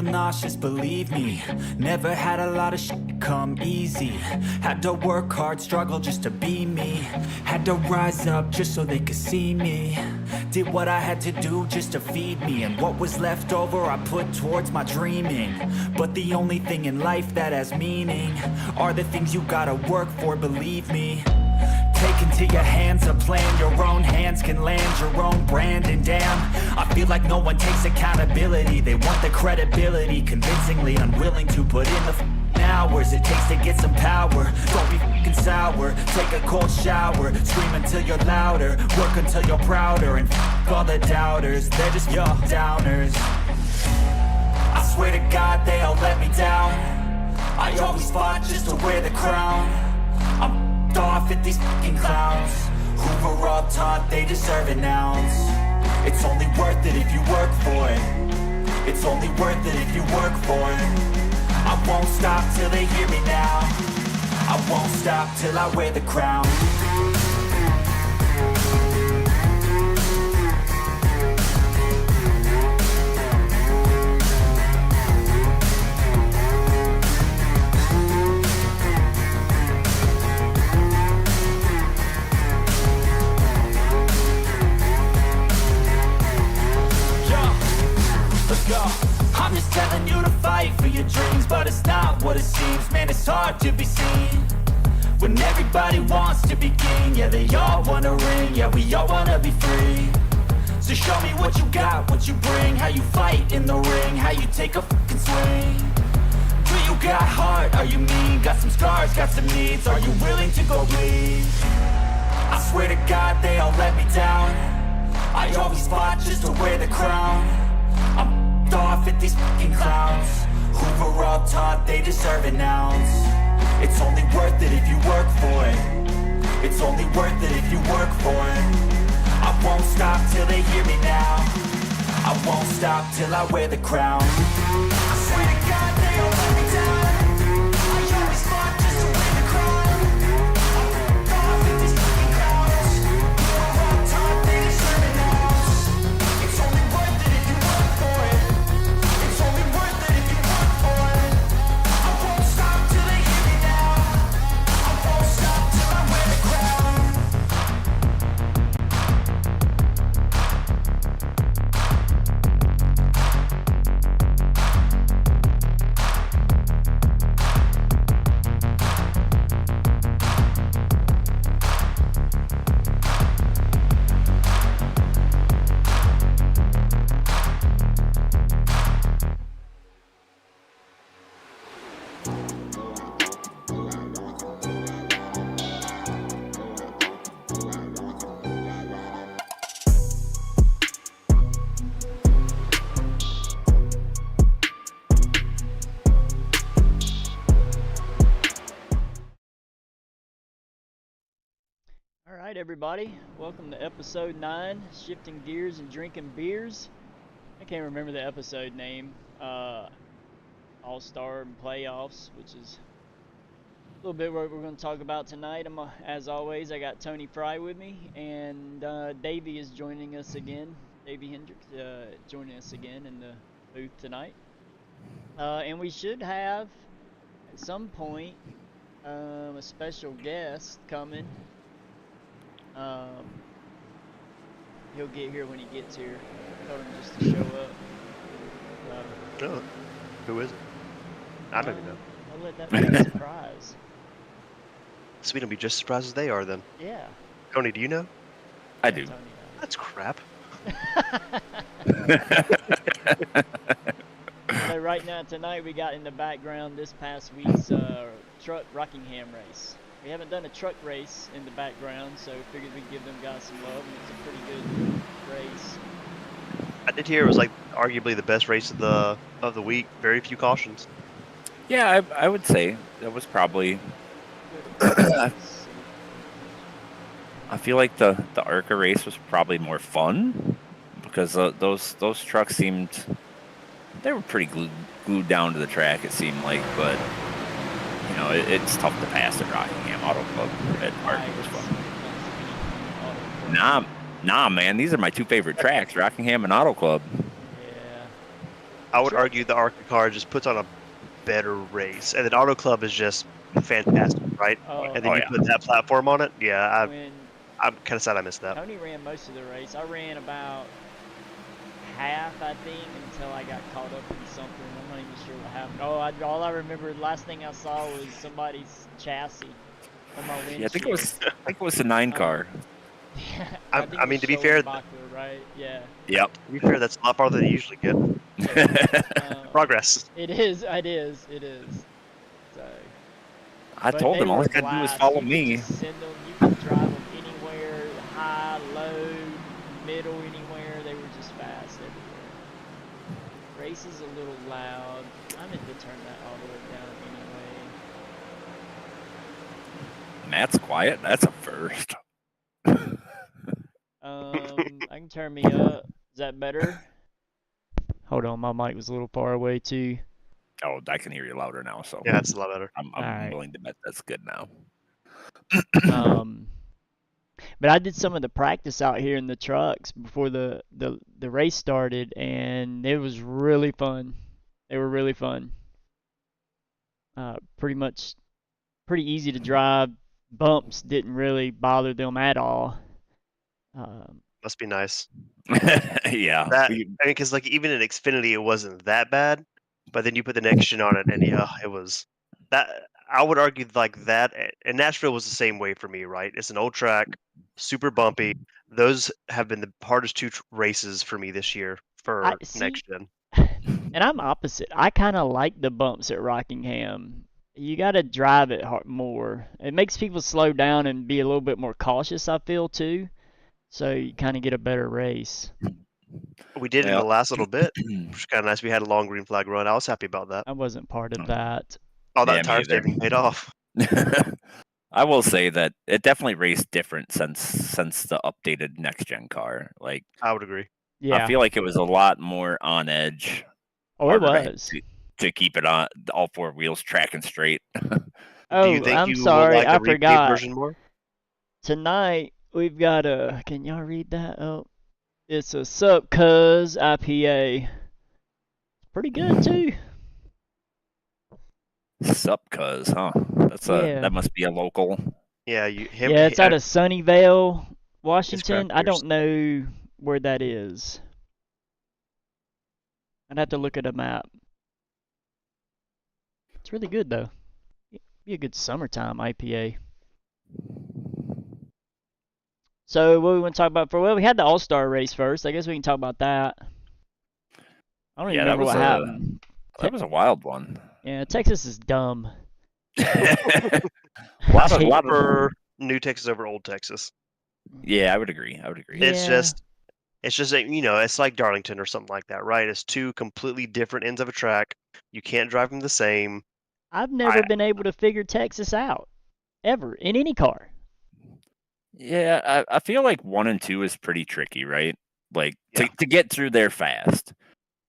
feel nauseous, believe me. Never had a lot of shit come easy. Had to work hard, struggle just to be me. Had to rise up just so they could see me. Did what I had to do just to feed me. And what was left over I put towards my dreaming. But the only thing in life that has meaning are the things you gotta work for, believe me. Take into your hands a plan, your own hands can land your own brand. And damn, I feel like no one takes accountability. They want the credibility, convincingly unwilling to put in the hours it takes to get some power. Don't be fucking sour, take a cold shower. Scream until you're louder, work until you're prouder. And all the doubters, they're just your downers. I swear to God they all let me down. I always fought just to wear the crown. I'm off at these fucking clowns who were all taught they deserve an ounce. It's only worth it if you work for it. It's only worth it if you work for it. I won't stop till they hear me now. I won't stop till I wear the crown. I'm just telling you to fight for your dreams, but it's not what it seems. Man, it's hard to be seen when everybody wants to be king. Yeah, they all want a ring, yeah, we all want to be free. So show me what you got, what you bring, how you fight in the ring, how you take a fucking swing. Do you got heart, are you mean? Got some scars, got some needs, are you willing to go bleed? I swear to God they all let me down. I always fought just to wear the crown. I'm off at these fucking clowns who were all taught they deserve an ounce. It's only worth it if you work for it. It's only worth it if you work for it. I won't stop till they hear me now. I won't stop till I wear the crown. I swear to God they all let me down. I always fought just to wear the crown. I'm off at these fucking clowns who were all taught they deserve an ounce. It's only worth it if you work for it. It's only worth it if you work for it. I won't stop till they hear me now. I won't stop till I wear the crown. Alright everybody, welcome to episode 9, Shifting Gears and Drinking Beers. I can't remember the episode name, All-Star and Playoffs, which is a little bit what we're going to talk about tonight. As always, I got Tony Fry with me, and Davey is joining us again, Davey Hendricks joining us again in the booth tonight. And we should have, at some point, a special guest coming. He'll get here when he gets here. I told him just to show up. Oh, who is it? I don't even know. I'll let that be a surprise. So we don't be just as surprised as they are then. Yeah. Tony, do you know? I do. Tony knows. That's crap. So right now, tonight, we got in the background this past week's truck Rockingham race. We haven't done a truck race in the background, so we figured we'd give them guys some love, and it's a pretty good race. I did hear it was like arguably the best race of the week. Very few cautions. Yeah, I would say that was probably. I feel like the ARCA race was probably more fun because those trucks seemed they were pretty glued down to the track. It seemed like, but you know it's tough to pass at Rockingham Auto Club. At ARCA was fun. Nah, man, these are my two favorite tracks, Rockingham and Auto Club. Yeah. I would Sure. argue the ARCA car just puts on a better race, and then Auto Club is just fantastic, right? And then Oh, you yeah. put that platform on it. Yeah, When I'm kind of sad I missed that. Tony ran most of the race, I ran about half, I think, until I got caught up in something. I'm not even sure what happened. All I remember, the last thing I saw was somebody's chassis on my windshield. Yeah, I think it was the 9 car. Yeah, I think it mean, was to be Sheldon fair, Bachler, right? Yeah. Yep. To be fair, that's a lot farther than you usually get. Progress. It is. So. I But told they them all were he's got to do is blast. follow You could me. just send them. You could drive them anywhere, high, low, middle, anywhere. They were just fast everywhere. Race is a little loud. I meant to turn that all the way down anyway. Matt's quiet. That's a first. I can turn me up. Is that better? Hold on, my mic was a little far away too. Oh, I can hear you louder now, so Yeah, it's a lot better. I'm Alright. willing to bet that's good now. But I did some of the practice out here in the trucks before the race started, and it was really fun. They were really fun. Pretty easy to drive. Bumps didn't really bother them at all. Must be nice. Yeah. That I mean, because like even in Xfinity, it wasn't that bad, but then you put the next gen on it, and yeah, it was that. I would argue like that, and Nashville was the same way for me, right? It's an old track, super bumpy. Those have been the hardest two races for me this year for next gen. And I'm opposite. I kind of like the bumps at Rockingham. You got to drive it more. It makes people slow down and be a little bit more cautious, I feel, too. So you kind of get a better race. We did in the last little bit, which was kind of nice. We had a long green flag run. I was happy about that. I wasn't part of that. All that Yeah, me tire either. saving paid off. I will say that it definitely raced different since the updated next gen car. Like I would agree. Yeah. I feel like it was a lot more on edge. Oh, it harder was. to keep it on all four wheels tracking straight. Oh, Do you think I'm you will sorry. like I the repaint forgot. version more? Tonight we've got a. Can y'all read that? Oh, it's a Sup Cuz IPA. Pretty good too. Sup, cuz, huh? That must be a local. Yeah, Yeah, it's out of Sunnyvale, Washington. craft I don't know where that is. I'd have to look at a map. It's really good though. Be a good summertime IPA. So what we want to talk about well, we had the All-Star race first. I guess we can talk about that. I don't even remember what happened. That was a wild one. Yeah, Texas is dumb. a lot of new Texas over old Texas. Yeah, I would agree. Yeah. It's just it's like Darlington or something like that, right? It's two completely different ends of a track. You can't drive them the same. I've never been able to figure Texas out ever in any car. Yeah, I feel like 1 and 2 is pretty tricky, right? Like to get through there fast.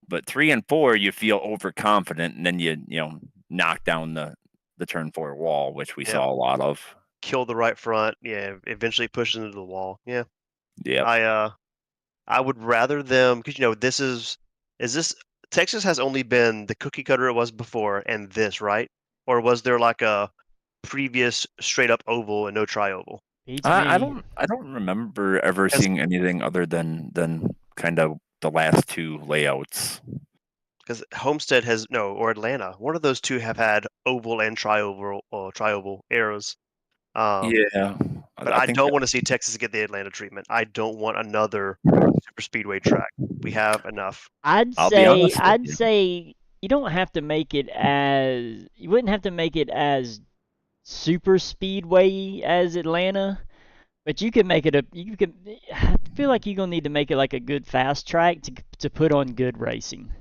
But 3 and 4, you feel overconfident, and then you knock down the turn 4 wall, which we saw a lot of. Kill the right front, eventually push into the wall. Yeah. I would rather them because this Texas has only been the cookie cutter it was before and this, right? Or was there like a previous straight up oval and no tri-oval? I don't remember ever seeing anything other than kind of the last two layouts. Because Homestead or Atlanta, one of those two have had oval and tri-oval eras. But I don't want to see Texas get the Atlanta treatment. I don't want another super speedway track. We have enough. I'd say you don't have to make it as you wouldn't have to make it as super speedway as Atlanta, but you can make it I feel like you're gonna need to make it like a good fast track to put on good racing,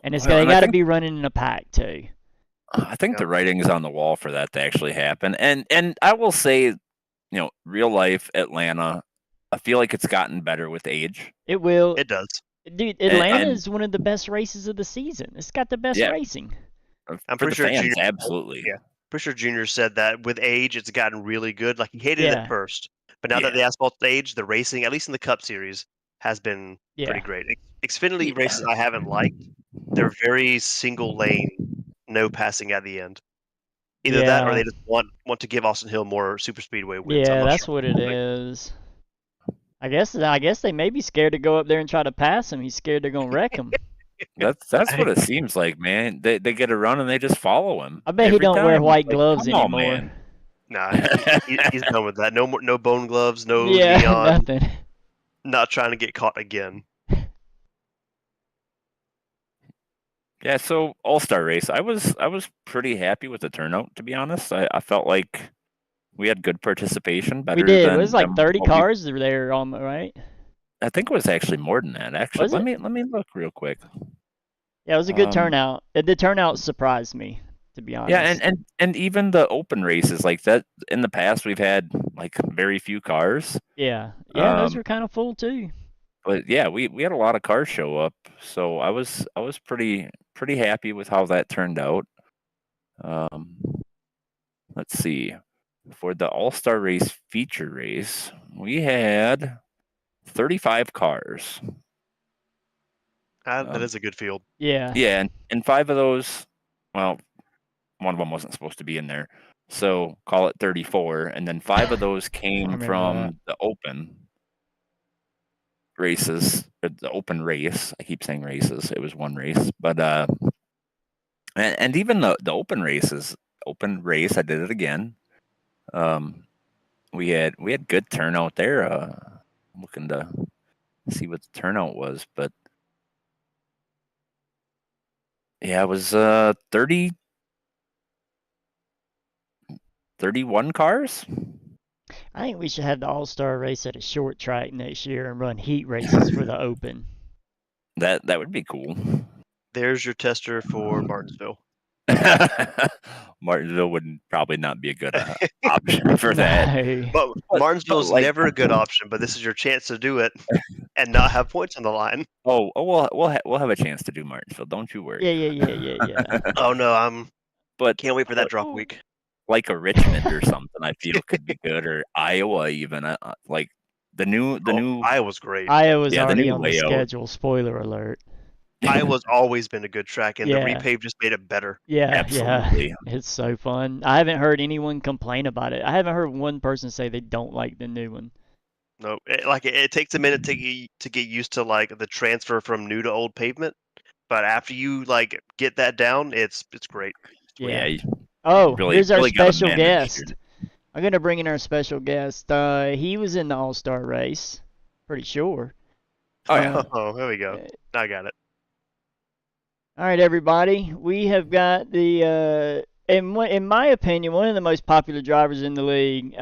and they got to be running in a pack too. I think the writing is on the wall for that to actually happen, and I will say, real life Atlanta, I feel like it's gotten better with age. It will. It does. Dude, Atlanta is one of the best races of the season. It's got the best racing. I'm pretty sure fans, absolutely. Yeah, pretty sure Junior said that with age, it's gotten really good. Like he hated it at first, but now that the asphalt age, the racing, at least in the Cup Series, has been Yeah. pretty great. Xfinity races I haven't liked. They're very single lane, no passing at the end. Either that or Yeah. they just want to give Austin Hill more super speedway wins. I'm Yeah, not that's sure. what it is. I guess they may be scared to go up there and try to pass him. He's scared they're gonna wreck him. That's what it seems like, man. They get a run and they just follow him. I bet he every don't wear time. white Like, gloves come on, anymore. man. Nah, he's done with that. No bone gloves, no Yeah, neon. nothing. Not trying to get caught again. Yeah, so All-Star race. I was pretty happy with the turnout, to be honest. I felt like we had good participation, better We did. than It was like than 30 what we- cars there, right? I think it was actually more than that. Actually, Was let it? me look real quick. Yeah, it was a good Um, turnout. The turnout surprised me, to be honest. Yeah, and even the open races like that. In the past, we've had like very few cars. Yeah, those Um, were kind of full too. But yeah, we had a lot of cars show up, so I was pretty happy with how that turned out. Let's see, for the All-Star Race feature race, we had 35 cars. That is a good field. Yeah. Yeah, and 5 of those, well, one of them wasn't supposed to be in there, so call it 34, and then 5 of those came remember from the open races, or the open race. I keep saying races. It was one race, but and even the open races, open race. I did it again. We had good turnout there. Looking to see what the turnout was, but yeah, it was 31 cars. I think we should have the All-Star race at a short track next year and run heat races for the open. That would be cool. There's your tester for Martinsville. Martinsville would probably not be a good option for that. No. But Martinsville's like- never a good option. But this is your chance to do it and not have points on the line. Oh, we'll have a chance to do Martinsville. Don't you worry. Yeah. Oh no, But can't wait for that drop week. like a Richmond or something, I feel could be good, or Iowa even. Like the new Iowa's great. Iowa's Yeah, the already new on the layout. schedule. Spoiler alert. Iowa's always been a good track, and Yeah. the repave just made it better. Yeah, Absolutely. yeah. It's so fun. I haven't heard anyone complain about it. I haven't heard one person say they don't like the new one. No, it takes a minute to get used to like the transfer from new to old pavement, but after you like get that down, it's great. Yeah. you Oh, really- here's our really gotta special manage guest. I'm gonna bring in our special guest. He was in the All-Star race, pretty sure. Oh yeah. Oh, there we go. I got it. All right, everybody. We have got the, in my opinion, one of the most popular drivers in the league.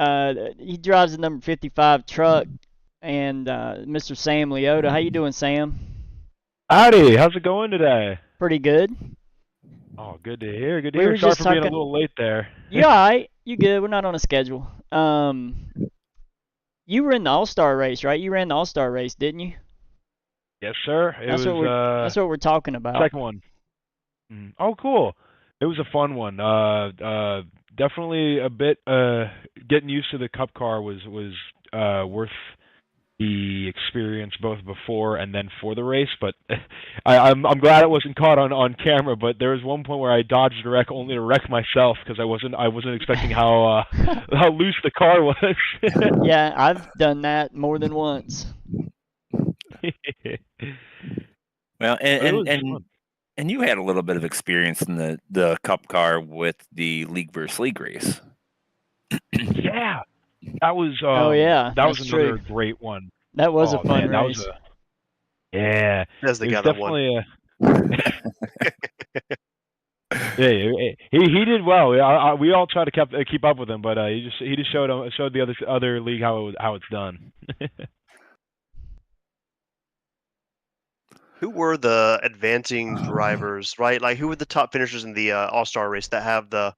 He drives the number 55 truck, and Mr. Sam Leota. How you doing, Sam? Howdy, how's it going today? Pretty good. Oh, good to hear. Good to We hear. were Sorry just for being a talking- little late there. You all right? You good? We're not on a schedule. You were in the All-Star race, right? You ran the All-Star race, didn't you? Yes, sir. It That's was that's what we're talking about. second one. Oh, cool. It was a fun one. Definitely a bit. Getting used to the Cup car was worth the experience both before and then for the race. But I'm glad it wasn't caught on camera. But there was one point where I dodged a wreck only to wreck myself because I wasn't expecting how loose the car was. Yeah, I've done that more than once. Well, It was and fun. and you had a little bit of experience in the Cup car with the League versus League race. Yeah, that was. Oh, yeah, that was that's another true. great one. That was a Oh, fun man, that race. was yeah. That's the It guy was that won. definitely yeah, he did well. We all tried to keep up with him, but he just showed the other league how it's done. Who were the advancing drivers, right? Like, who were the top finishers in the All-Star race that have the,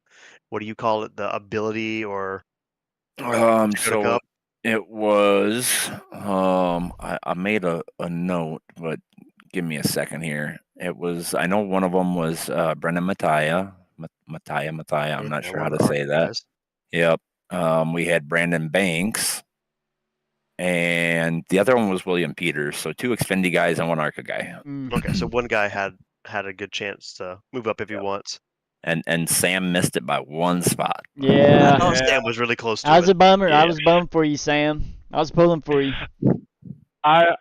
what do you call it, the ability or Dakota So Cup? it was. I made a note, but give me a second here. It was. I know one of them was Brendan Mattia. Mattia. I'm not sure how to say that. Yep. We had Brandon Banks, and the other one was William Peters. So 2 Xfinity guys and 1 ARCA guy. Okay, so one guy had a good chance to move up if he wants. And Sam missed it by 1 spot. I Yeah. thought Sam was really close to I was it. a bummer. I Yeah. was bummed for you, Sam. I was pulling for you. I'll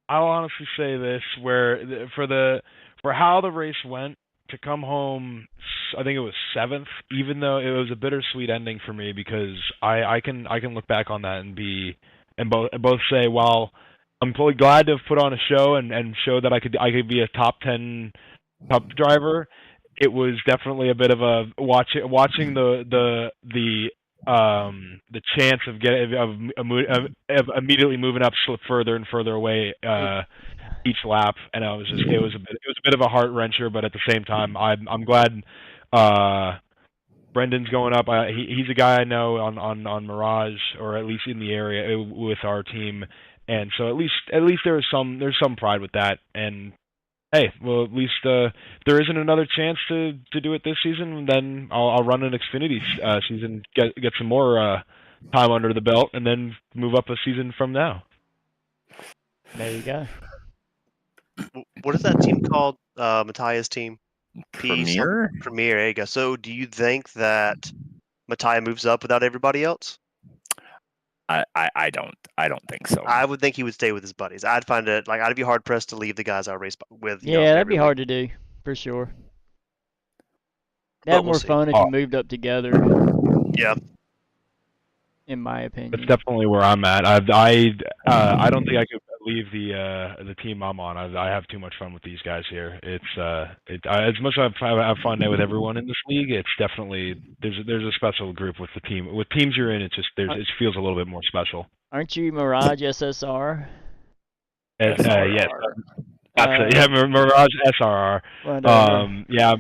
honestly say this: for how the race went, to come home, I think it was 7th, even though it was a bittersweet ending for me, because I can look back on that and both say, well, I'm totally glad to have put on a show and show that I could be a top 10 Cup driver. It was definitely a bit of a watching the chance of immediately moving up further and further away each lap, and it was a bit of a heart wrencher. But at the same time, I'm glad Brendan's going up. He's a guy I know on Mirage, or at least in the area with our team, and so at least there's some pride with that. And hey, well, at least if there isn't another chance to do it this season, then I'll run an Xfinity season, get some more time under the belt, and then move up a season from now. There you go. What is that team called? Matthias' team? Premier? Premier, there you go. So do you think that Matthias moves up without everybody else? I don't think so. I would think he would stay with his buddies. I'd find it I'd be hard pressed to leave the guys I race with. Yeah, that'd be hard to do for sure. They'd have we'll more see. fun if you moved up together. Yeah. In my opinion. That's definitely where I'm at. I don't think I could leave the team I'm on. I have too much fun with these guys here. As much as I have fun with everyone in this league, it's definitely there's a special group with the team. With teams you're in, it feels a little bit more special. Aren't you Mirage SSR? Yes. Yeah, Mirage SRR. Yeah.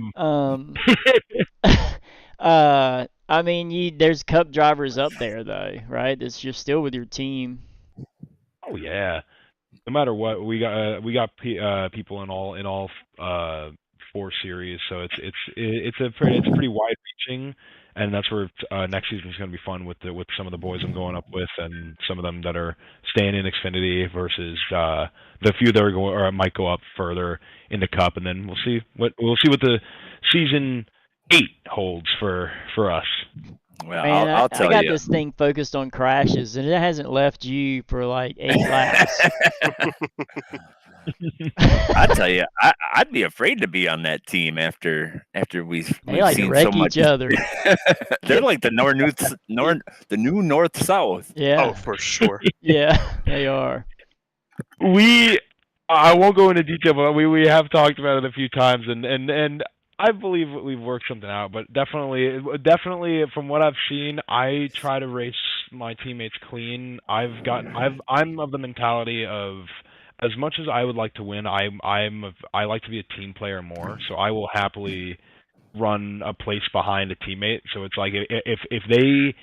I mean, there's Cup drivers up there though, right? You're still with your team. Oh yeah. No matter what, we got people in all 4 series, so it's pretty wide reaching, and that's where next season is going to be fun with some of the boys I'm going up with, and some of them that are staying in Xfinity versus the few that are going or might go up further in the Cup, and then we'll see what the season 8 holds for us. Well, Man, I'll tell I got you. this thing focused on crashes, and it hasn't left you for like 8 laps. I tell you, I'd be afraid to be on that team after we've like to seen wreck so much. each other. They're like the new north south. Yeah. Oh, for sure. Yeah, they are. I won't go into detail, but we have talked about it a few times, and I believe we've worked something out. But definitely, from what I've seen, I try to race my teammates clean. I'm of the mentality of, as much as I would like to win, I like to be a team player more. So I will happily run a place behind a teammate. So it's like if they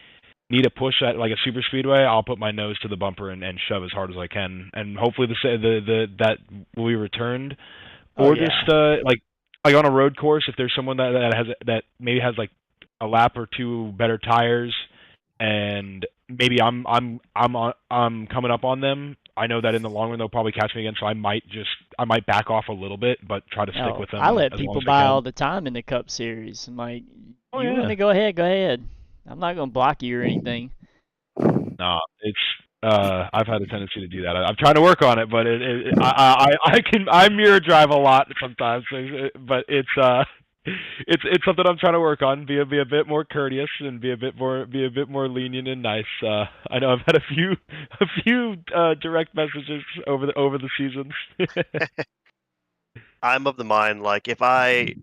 need a push at like a super speedway, I'll put my nose to the bumper and shove as hard as I can, and hopefully that will be returned. Or just like on a road course, if there's someone that maybe has like a lap or 2 better tires, and maybe I'm coming up on them, I know that in the long run they'll probably catch me again, so I might back off a little bit, but try to stick with them. I let people by all the time in the Cup Series. I'm like, you want to go ahead. I'm not going to block you or anything. No, it's I've had a tendency to do that. I'm trying to work on it, but I mirror drive a lot sometimes, but it's something I'm trying to work on. Be a bit more courteous and be a bit more lenient and nice. I know I've had a few direct messages over the seasons. I'm of the mind if I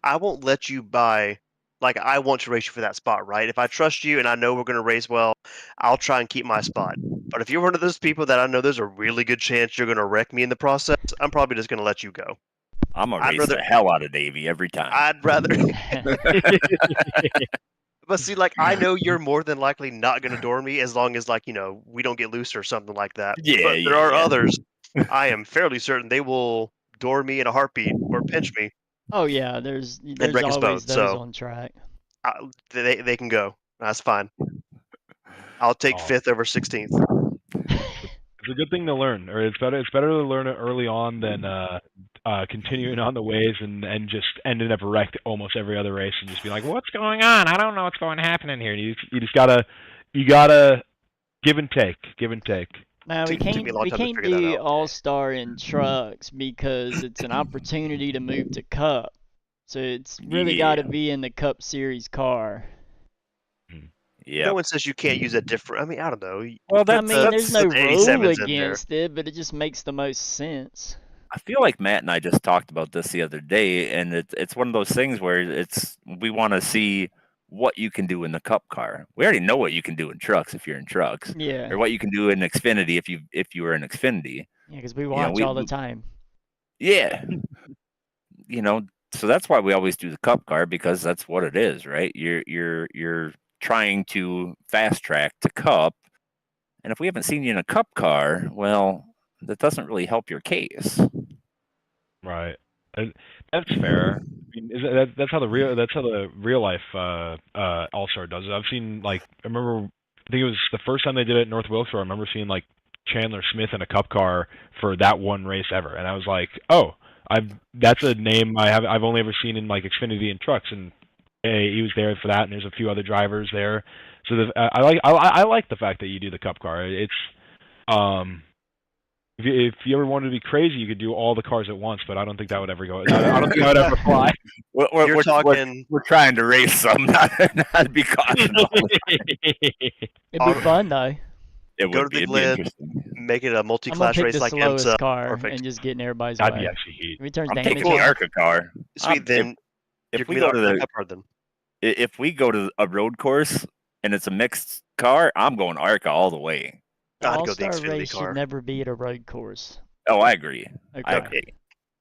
won't let you buy. I want to race you for that spot, right? If I trust you and I know we're going to race well, I'll try and keep my spot. But if you're one of those people that I know there's a really good chance you're going to wreck me in the process, I'm probably just going to let you go. I'm going to race the hell out of Davey every time. I'd rather... But see, I know you're more than likely not going to door me as long as, we don't get loose or something like that. Yeah, but there are others, I am fairly certain they will door me in a heartbeat or pinch me. Oh yeah, there's always those on track. They can go. That's fine. I'll take Oh. 5th over 16th. It's a good thing to learn, or it's better to learn it early on than continuing on the ways and just ending up wrecked almost every other race and just be like, what's going on? I don't know what's going to happen in here. You just gotta give and take. Now we Took me a long can't time to figure that do out. All-Star in trucks because it's an opportunity to move to Cup. So it's really got to be in the Cup Series car. Yeah. No one says you can't use a different. I mean, I don't know. Well, I mean, there's no put the rule 87s in there. against it, but it just makes the most sense. I feel like Matt and I just talked about this the other day, and it's one of those things where we want to see what you can do in the Cup car. We already know what you can do in trucks if you're in trucks, Yeah. or what you can do in Xfinity if you were in Xfinity. Yeah, because we watch all the time. Yeah. So that's why we always do the Cup car, because that's what it is, right? You're trying to fast track to Cup, and if we haven't seen you in a Cup car, well, that doesn't really help your case. Right. That's fair. I mean, that's how the real life All-Star does it. I've seen, like, I think it was the first time they did it at North Wilkesboro. I remember seeing like Chandler Smith in a Cup car for that one race ever, and I was like, oh, that's a name I've only ever seen in like Xfinity and trucks, and he was there for that, and there's a few other drivers there. So I like the fact that you do the Cup car. It's if you ever wanted to be crazy, you could do all the cars at once, but I don't think that would ever go. I don't think that would ever fly. We're trying to race some, not be cautioned. It'd be fun though. It Go would to the be Glen, interesting. make it a I'm gonna multi-class pick race the like slowest IMSA. car Perfect. and just get in everybody's That'd way. be actually heat. If he turns I'm damage taking the on, ARCA car. Sweet, then If we you're go to the the Cup car, then if we go to a road course and it's a mixed car, I'm going ARCA all the way. the I'd go the All-Star Xfinity race car. should never be at a road course. Oh, I agree. I Okay. agree.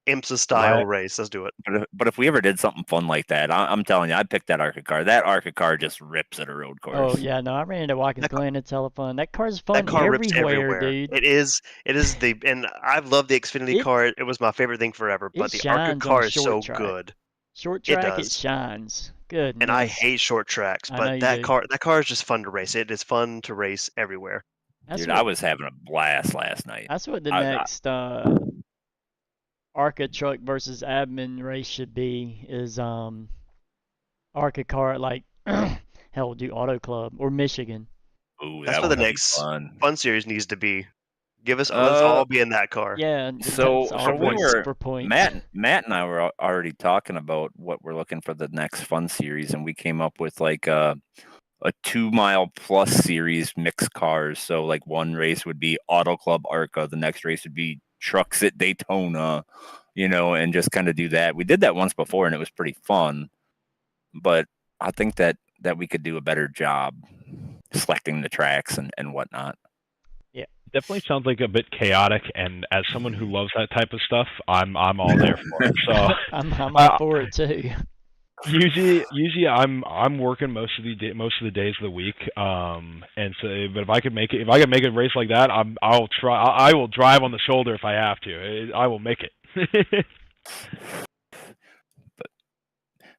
IMSA style Right. race. Let's do it. But if we ever did something fun like that, I'm telling you, I'd pick that ARCA car. That ARCA car just rips at a road course. Oh yeah, no, I ran into Watkins Glen. It's hella fun. That car's fun That car rips everywhere, everywhere. dude. It is and I've loved the Xfinity car. It was my favorite thing forever. But the ARCA shines car on is so short track. good. Short It track, it does. shines. Good. And I hate short tracks, I know but you that do. car is just fun to race. It is fun to race everywhere. That's Dude, what, I was having a blast last night. That's what the I- next ARCA truck versus admin race should be. Is ARCA car at like hell, do Auto Club or Michigan. Ooh, That's that what the would be next fun. fun series needs to be. Let's all be in that car. Yeah. So that's all we points were for points. Matt and I were already talking about what we're looking for the next fun series, and we came up with like a 2-mile plus series mixed cars. So like one race would be Auto Club ARCA, the next race would be Trucks at Daytona, and just kind of do that. We did that once before and it was pretty fun, but I think that we could do a better job selecting the tracks and whatnot. Definitely sounds like a bit chaotic, and as someone who loves that type of stuff, I'm all there for it. So I'm all for it too. usually I'm working most of the days of the week, and so but if I could make a race like that, I'll try. I will drive on the shoulder if I have to. I will make it.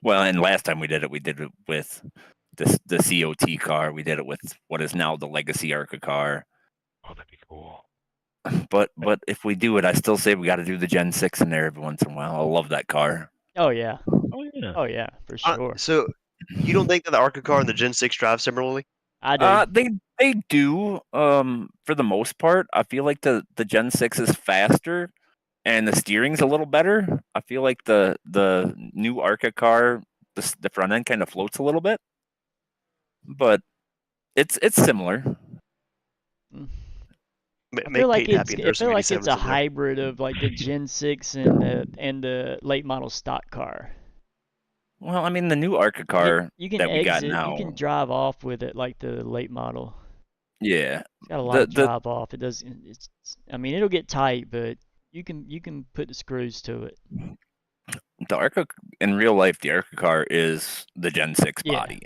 Well, and last time we did it with the COT car. We did it with what is now the Legacy ARCA car. Oh, that'd be cool. But if we do it, I still say we got to do the Gen 6 in there every once in a while. I love that car. Oh yeah. Oh yeah. Oh yeah, for sure. So you don't think that the ARCA car and the Gen 6 drive similarly? I do. They do. For the most part, I feel like the Gen 6 is faster and the steering's a little better. I feel like the new ARCA car, the front end kind of floats a little bit, but it's similar. I feel like it's a hybrid of like the Gen 6 and the late model stock car. Well, I mean the new ARCA car you can that we got exit, now. you can drive off with it like the late model. Yeah, It's got a lot of drive off. It does. I mean, it'll get tight, but you can put the screws to it. The ARCA in real life, the ARCA car is the Gen 6 Yeah. body.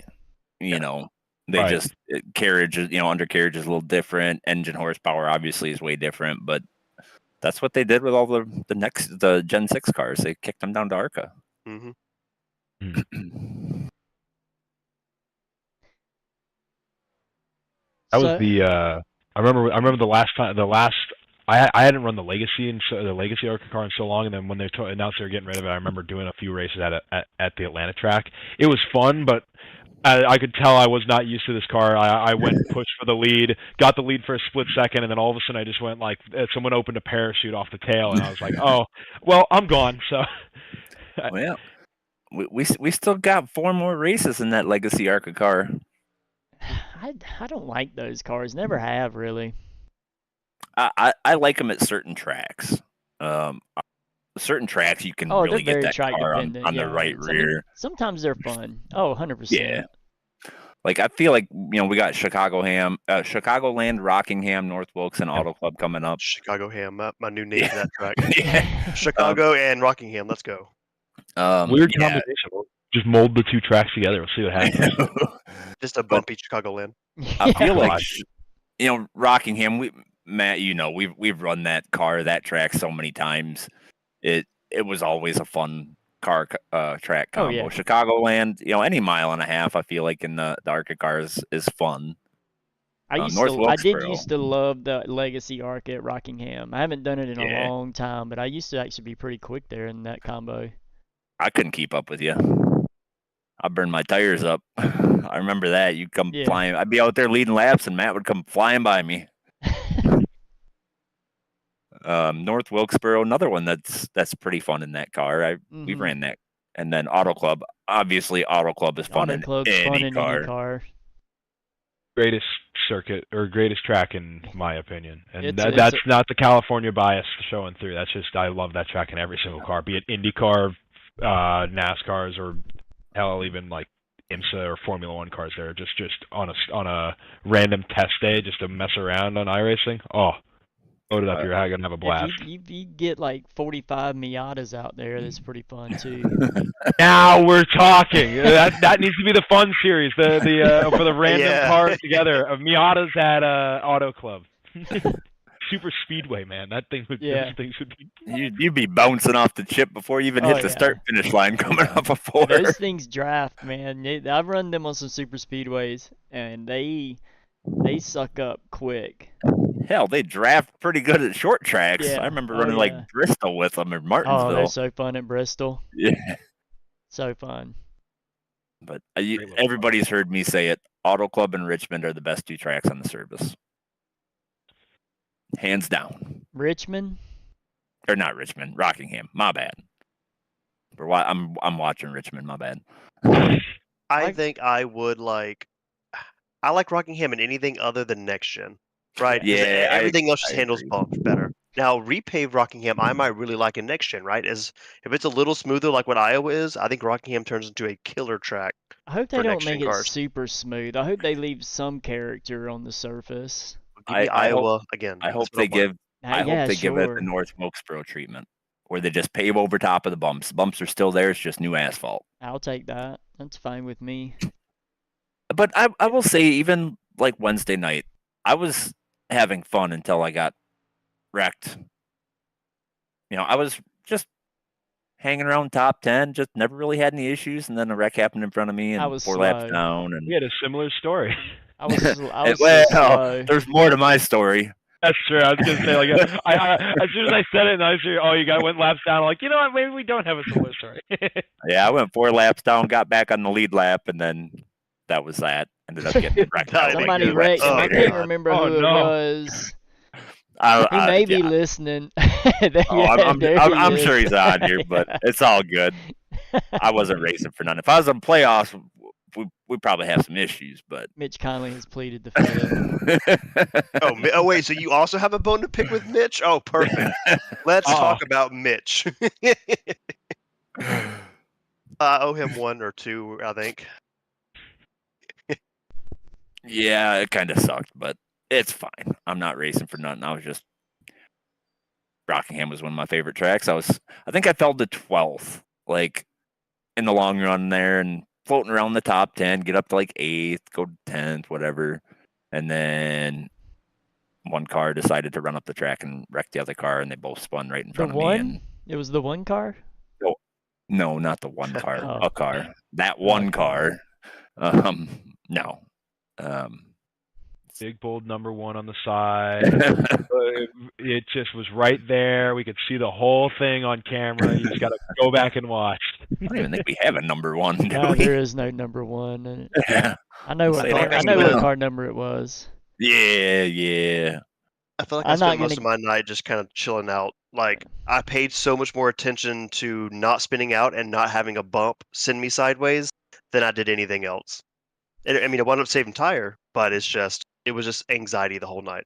They Right. just carriage, undercarriage is a little different. Engine horsepower obviously is way different, but that's what they did with all the Gen 6 cars. They kicked them down to ARCA. Mm-hmm. That was So, the I remember the last time I hadn't run the Legacy the Legacy ARCA car in so long, and then when they announced they were getting rid of it, I remember doing a few races at the Atlanta track. It was fun, but I could tell I was not used to this car. I went and pushed for the lead, got the lead for a split second, and then all of a sudden I just went like someone opened a parachute off the tail, and I was like, oh, well, I'm gone. So, Well, we still got 4 more races in that Legacy ARCA car. I don't like those cars. Never have really. I like them at certain tracks. Certain tracks you can Oh, really they're get very that track car dependent. on Yeah. the right I mean, rear. sometimes they're fun. Oh, 100%. Yeah. Like I feel like we got Chicagoland, Rockingham, North Wilkes, Auto Club coming up. Chicago Ham, my new name for that track. Yeah. Chicago and Rockingham. Let's go. Weird combination. We'll just mold the 2 tracks together. We'll see what happens. Just a bumpy Chicagoland. I feel like Rockingham. Matt, we've run that track so many times. It was always a fun car track combo. Oh, yeah. Chicagoland, any mile and a half, I feel like in the ARCA cars is fun. I did used to love the Legacy ARCA at Rockingham. I haven't done it in a long time, but I used to actually be pretty quick there in that combo. I couldn't keep up with you. I burned my tires up. I remember that. You'd come flying. I'd be out there leading laps, and Matt would come flying by me. North Wilkesboro, another one that's pretty fun in that car. We ran that, and then Auto Club. Obviously, Auto Club is fun in any car. Greatest circuit or greatest track in my opinion, and that's not the California bias showing through. That's just I love that track in every single car, be it IndyCar, NASCARs, or hell, even like IMSA or Formula One cars. There, just on a random test day, just to mess around on iRacing. Oh. Load it up, you're gonna have a blast. If you get like 45 Miatas out there, that's pretty fun too. Now we're talking. That needs to be the fun series. For the random cars together. Miatas at Auto Club. Super speedway, man. Those things would be. You'd be bouncing off the chip before you even hit the start finish line coming off a 4. Those things draft, man. I've run them on some super speedways, and they suck up quick. Hell, they draft pretty good at short tracks. Yeah. I remember running like Bristol with them or Martinsville. Oh, they're so fun at Bristol. Yeah. So fun. But everybody's heard me say it. Auto Club and Richmond are the best 2 tracks on the service. Hands down. Richmond? Or not Richmond, Rockingham. My bad. I'm watching Richmond, my bad. I think I would like Rockingham in anything other than next gen. Right. Yeah. Everything else just handles bumps better. Now, repaved Rockingham, I might really like in next gen, right? If it's a little smoother like what Iowa is, I think Rockingham turns into a killer track. I hope they don't make it super smooth. I hope they leave some character on the surface. Iowa again. I hope they give it the North Wilkesboro treatment, where they just pave over top of the bumps. The bumps are still there. It's just new asphalt. I'll take that. That's fine with me. But I will say, even like Wednesday night, I was having fun until I got wrecked. I was just hanging around top 10, just never really had any issues, and then a wreck happened in front of me, and I was 4 laps down. And we had a similar story. I was slow. There's more to my story. That's true. I was gonna say, like, as soon as I said it, and I was like, went laps down. I'm like, you know what? Maybe we don't have a similar story. Yeah, I went 4 laps down, got back on the lead lap, and then that was that. Ended up getting wrecked. Somebody wrecked him. I can't remember who it was. He may be listening. I'm sure he's on here, but it's all good. I wasn't racing for none. If I was in playoffs, we probably have some issues. But Mitch Conley has pleaded the fifth. Oh, wait. So you also have a bone to pick with Mitch? Oh, perfect. Let's talk about Mitch. I owe him 1 or 2, I think. Yeah, it kind of sucked, but it's fine. I'm not racing for nothing. Rockingham was one of my favorite tracks. I think I fell to 12th, like in the long run there, and floating around the top 10, get up to like 8th, go to 10th, whatever. And then one car decided to run up the track and wreck the other car, and they both spun right in front of me. And it was the one car? No, not the one car. A car. That one car. No. big bold number 1 on the side. It just was right there. We could see the whole thing on camera. You just got to go back and watch. I don't even think we have a number 1. Do No, we? there is no number 1. Yeah. I know what Say car, that I know well. what car number it was. Yeah. I feel like I'm I not spent most gonna- of my night just kind of chilling out. Like, I paid so much more attention to not spinning out and not having a bump send me sideways than I did anything else. I mean, it wound up saving tire, but it was just anxiety the whole night.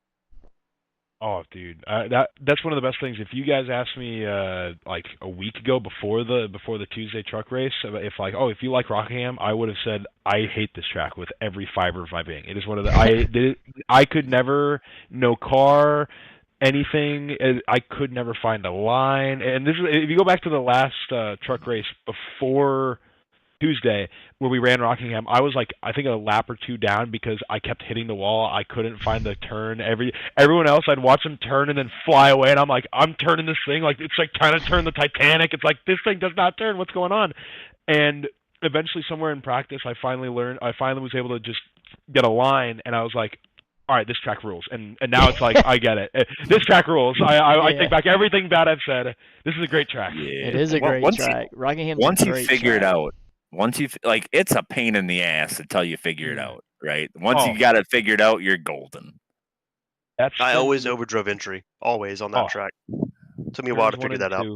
Oh, dude, that's one of the best things. If you guys asked me like a week ago before the Tuesday truck race, if you like Rockingham, I would have said I hate this track with every fiber of my being. It is one of the I could never, no car, anything. I could never find a line. And this is, if you go back to the last truck race before Tuesday where we ran Rockingham, I was like, I think a lap or 2 down because I kept hitting the wall. I couldn't find the turn. Everyone else, I'd watch them turn and then fly away, and I'm like, I'm turning this thing like it's like trying to turn the Titanic. It's like this thing does not turn. What's going on? And eventually, somewhere in practice, I finally was able to just get a line, and I was like, all right, this track rules. And now it's like, I get it. This track rules. I take back everything bad I've said. This is a great track. Yeah. It is a great track. Rockingham's Once a you great figure it track. out, it's a pain in the ass until you figure it out, right? Once Oh. you got it figured out, you're golden. I always overdrove entry, always on that track. Took me a while to figure that out.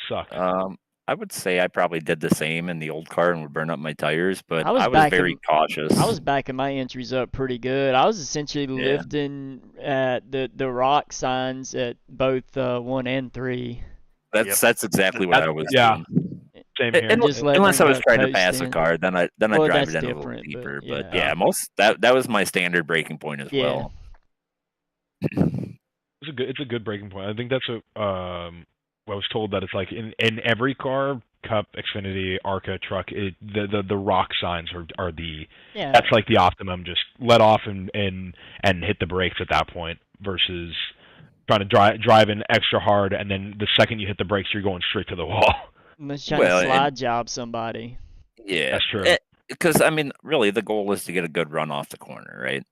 Suck. I would say I probably did the same in the old car and would burn up my tires, but I was I was very cautious. I was backing my entries up pretty good. I was essentially lifting at the rock signs at both 1 and 3. That's exactly what I was doing. Same here. Unless I was trying to pass a car, then I drive it in a little different, deeper. but But yeah, that was my standard breaking point as well. It's a good breaking point. I think that's I was told that it's like in every car, Cup, Xfinity, ARCA, truck, the rock signs are that's like the optimum. Just let off and hit the brakes at that point versus trying to drive in extra hard, and then the second you hit the brakes, you're going straight to the wall. Let's try to slide job somebody. Yeah, that's true. Because I mean, really, the goal is to get a good run off the corner, right?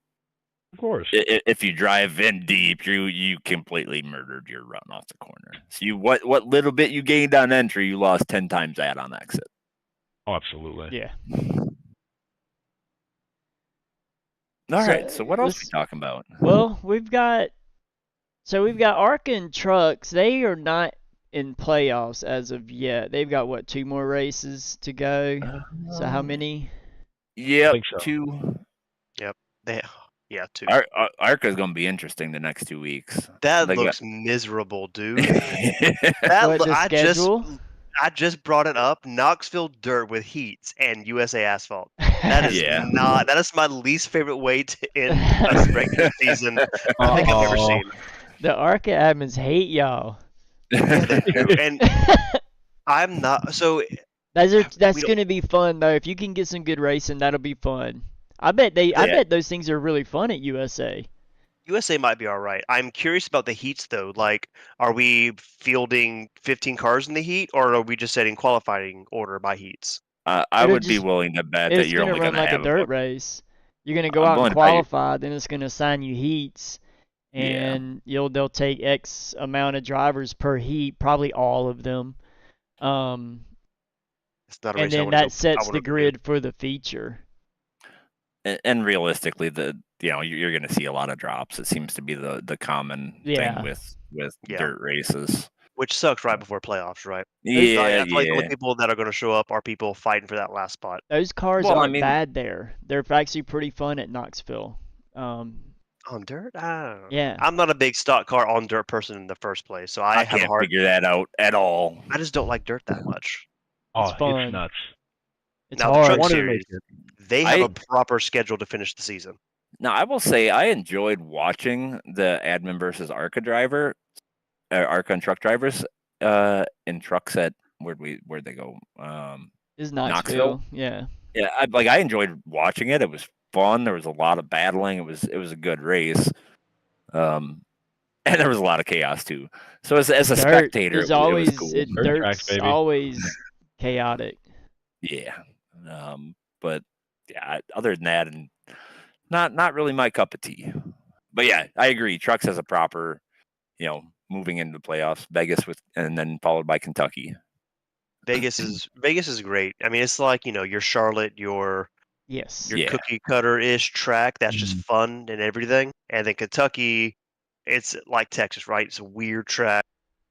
Of course. If you drive in deep, you completely murdered your run off the corner. So what little bit you gained on entry, you lost 10 times that on exit. Oh, absolutely. Yeah. All right. So what else are we talking about? Well, we've got ARCA and trucks. They are not in playoffs as of yet. They've got 2 more races to go. So how many? Yeah, so. 2. Yep. 2. ARCA is going to be interesting the next 2 weeks. That looks miserable, dude. I just brought it up. Knoxville dirt with heats and USA asphalt. That is that is my least favorite way to end a regular season I think I've ever seen. The ARCA admins hate y'all. And I'm not so. That's gonna be fun though. If you can get some good racing, that'll be fun. I bet those things are really fun at USA. USA might be all right. I'm curious about the heats though. Like, are we fielding 15 cars in the heat, or are we just setting qualifying order by heats? I would be willing to bet that you're only going to run like a dirt race. You're going to go out and qualify, then it's going to assign you heats, and they'll take X amount of drivers per heat, probably all of them. It's not a race and then that sets the grid for the feature. And realistically, you're going to see a lot of drops. It seems to be the common thing with dirt races. Which sucks right before playoffs, right? Yeah, I feel like the only people that are going to show up are people fighting for that last spot. Those cars aren't bad there. They're actually pretty fun at Knoxville. On dirt? Yeah. I'm not a big stock car on dirt person in the first place, so I can't figure that out at all. I just don't like dirt that much. It's fun. It's nuts. It's now, hard. the Truck Series, they have a proper schedule to finish the season. Now, I will say I enjoyed watching the admin versus ARCA ARCA and truck drivers in trucks at where'd they go? Is Knoxville. Yeah. Yeah, I enjoyed watching it. It was fun. There was a lot of battling. It was a good race. And there was a lot of chaos too. So as a spectator, it was cool. Dirt's always chaotic. Yeah. But yeah, other than that, and not really my cup of tea. But yeah, I agree. Trucks has a proper, moving into the playoffs. Vegas and then followed by Kentucky. Vegas is great. I mean, it's like your Charlotte, your Yes. Yeah. cookie cutter-ish track that's just Mhm. fun and everything. And then Kentucky, it's like Texas, right? It's a weird track.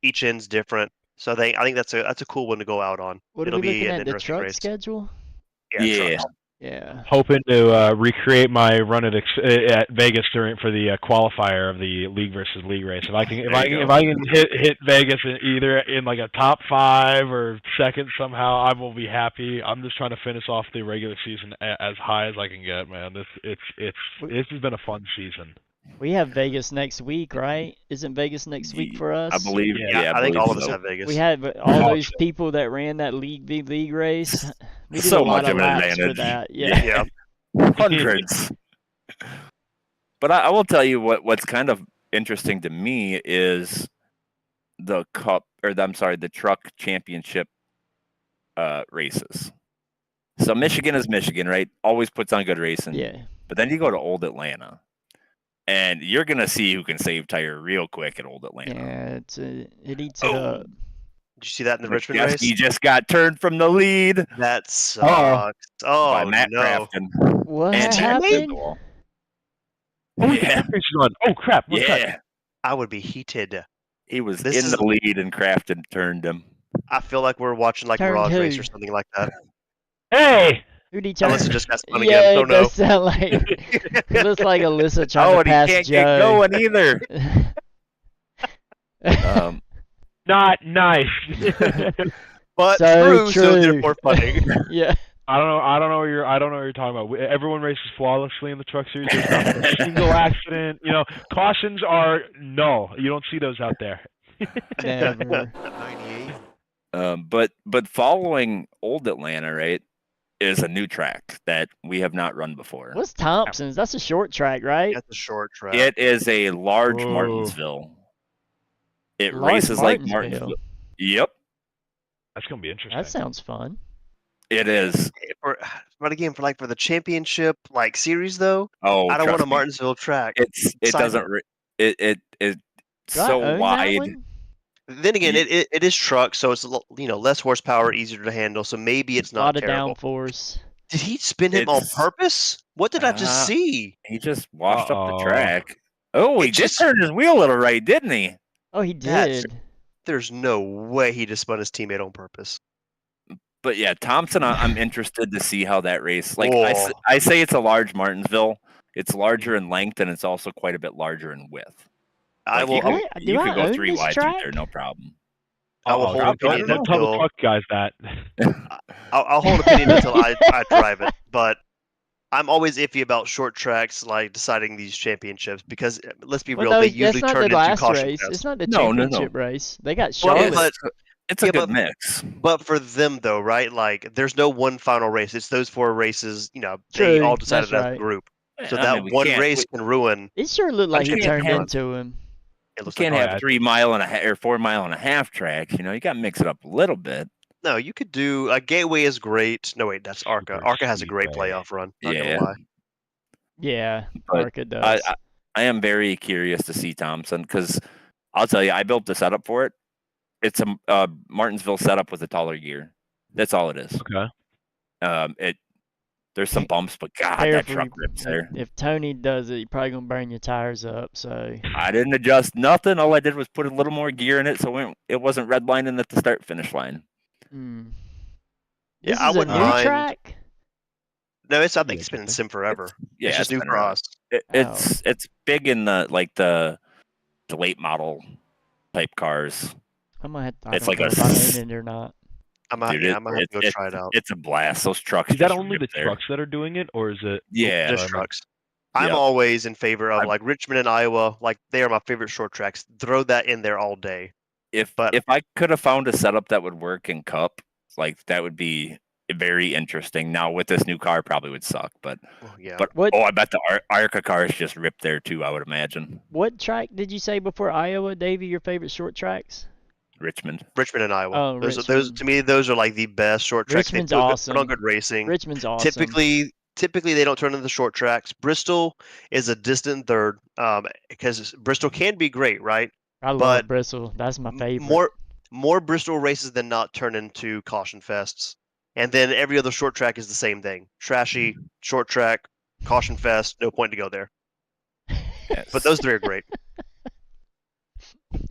Each end's different. So I think that's a cool one to go out on. What are It'll we be looking an at? The interesting truck race. schedule? Yeah, trucks. Yeah. Hoping to recreate my run at Vegas for the qualifier of the league versus league race. If I can hit Vegas either in like a top 5 or second somehow, I will be happy. I'm just trying to finish off the regular season as high as I can get, man. This has been a fun season. We have Vegas next week, right? Isn't Vegas next week for us? I believe. Yeah, I think believe all of us so. have Vegas. We had all those people that ran that league v league race. We did So a lot much of of an laps for advantage. that. Yeah. Yeah. Hundreds. But I will tell you what's kind of interesting to me is the the truck championship races. So Michigan is Michigan, right? Always puts on good racing. Yeah. But then you go to Old Atlanta, and you're gonna see who can save tire real quick at Old Atlanta. Yeah, it eats it up. Did you see that in the Richmond race? He just got turned from the lead That sucks. Oh, by Matt no. Crafton. What And happened? Oh, Yeah. Oh crap! What's that? Yeah, I would be heated. he was This in the lead, and Crafton turned him. I feel like we're watching like Turned Mirage who? Race or something like that. Hey! Who'd he turn? Alyssa just got spun Yeah, again. Oh it no. does sound like it looks like Alyssa trying to And he pass can't Joe. get going either. Not nice. But So true, so true. therefore funny. Yeah. I don't know what you're talking about. Everyone races flawlessly in the truck series. There's not been a single accident. Cautions are null. You don't see those out there. Never. 98. But following Old Atlanta, right, is a new track that we have not run before. What's Thompson's? That's a short track, right? That's a short track. It is a large Whoa. Martinsville. It Large races like Martinsville. Martinsville. Yep, That's gonna be interesting. That sounds fun. it is. But again, for the championship series though, Oh, I don't want trust a me. Martinsville track. It Sign doesn't. It's Do I so own that wide. one? Then again, it is truck, so it's less horsepower, easier to handle. So maybe it's A not lot of terrible. downforce. Did he spin him on It's- purpose? What did I just see? He just washed up Uh-oh. the track. Oh, he It just just- turned his wheel a little right, didn't he? Oh, he That's- did. There's no way he just spun his teammate on purpose. But yeah, Thompson, I'm interested to see how that race. Like Oh. I say, it's a large Martinsville. It's larger in length, and it's also quite a bit larger in width. I Like, will. Do You I could go own 3 this wide through track? there, no problem. I will hold Don't opinion tell the until truck guys that. I'll hold opinion until I drive it. But I'm always iffy about short tracks, like deciding these championships, because let's be real, Well, no, they that's usually not turn the into last caution race. tests. It's not the No, no, no. championship race. They got Well, Charlotte. It's a Yeah, good but- mix. But for them though, right? Like, there's no one final race. It's those 4 races. They True, all decided that's as a right. group. So I that mean, we one can't- race can ruin. It sure looked like he can't turned have- into him. It You looks can't like, have 3 mile and a half or 4 mile and a half tracks. You got to mix it up a little bit. no, you could do a Gateway is great. No, wait, that's ARCA. Super ARCA has a great Speedway. playoff run. Not Yeah. gonna lie. Yeah, But Arca does. I am very curious to see Thompson, because I'll tell you, I built the setup for it. It's a Martinsville setup with a taller gear. That's all it is. Okay. There's some bumps, but God, that Careful, truck rips there. If Tony does it, you're probably gonna burn your tires up. So I didn't adjust nothing. All I did was put a little more gear in it, so it wasn't redlining at the start finish line. mm. Yeah, This I is a wouldn't new mind. track. No, I think Yeah, it's been in interesting. sim forever. Yeah, it's just new been for around. us. It's big in the late model type cars. I'm gonna have to. I It's don't like know a if I s- own it or not. I'm gonna Dude, have to go try it out. It's a blast. Those trucks. Is that just only the rip there. trucks that are doing it, or is it? Yeah. Just trucks. I'm Yep. always in favor of I'm- like Richmond and Iowa. Like, they are my favorite short tracks. Throw that in there all day. If But- I could have found a setup that would work in Cup, like that would be very interesting. Now with this new car, probably would suck, but Oh, yeah. but What- I bet the ARCA cars just ripped there too. I would imagine What track did you say before Iowa, Davey? Your favorite short tracks? Richmond. Richmond and Iowa. Oh, those Richmond. to me, those are like the best short tracks. Richmond's they put awesome. on good racing. Richmond's awesome. Typically, typically they don't turn into the short tracks. Bristol is a distant third, because Bristol can be great, right? I love But Bristol. That's my favorite. more Bristol races than not turn into caution fests. And then every other short track is the same thing. Trashy, short track, caution fest, no point to go there. Yes. But those three are great.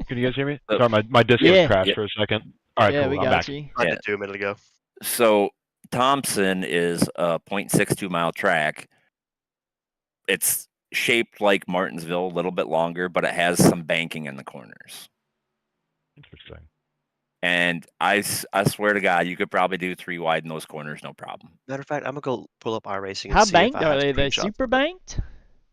Can you guys hear me? Oh. Sorry, my Discord Yeah. crashed Yeah. for a second. All right, yeah, cool. we I'm got back. you. I Yeah. did 2 minutes ago. So Thompson is a 0.62 mile track. It's shaped like Martinsville, a little bit longer, but it has some banking in the corners. Interesting. And I swear to God, you could probably do 3 wide in those corners, no problem. Matter of fact, I'm gonna go pull up iRacing and How see if banked I are have they? They screenshots super of it. banked?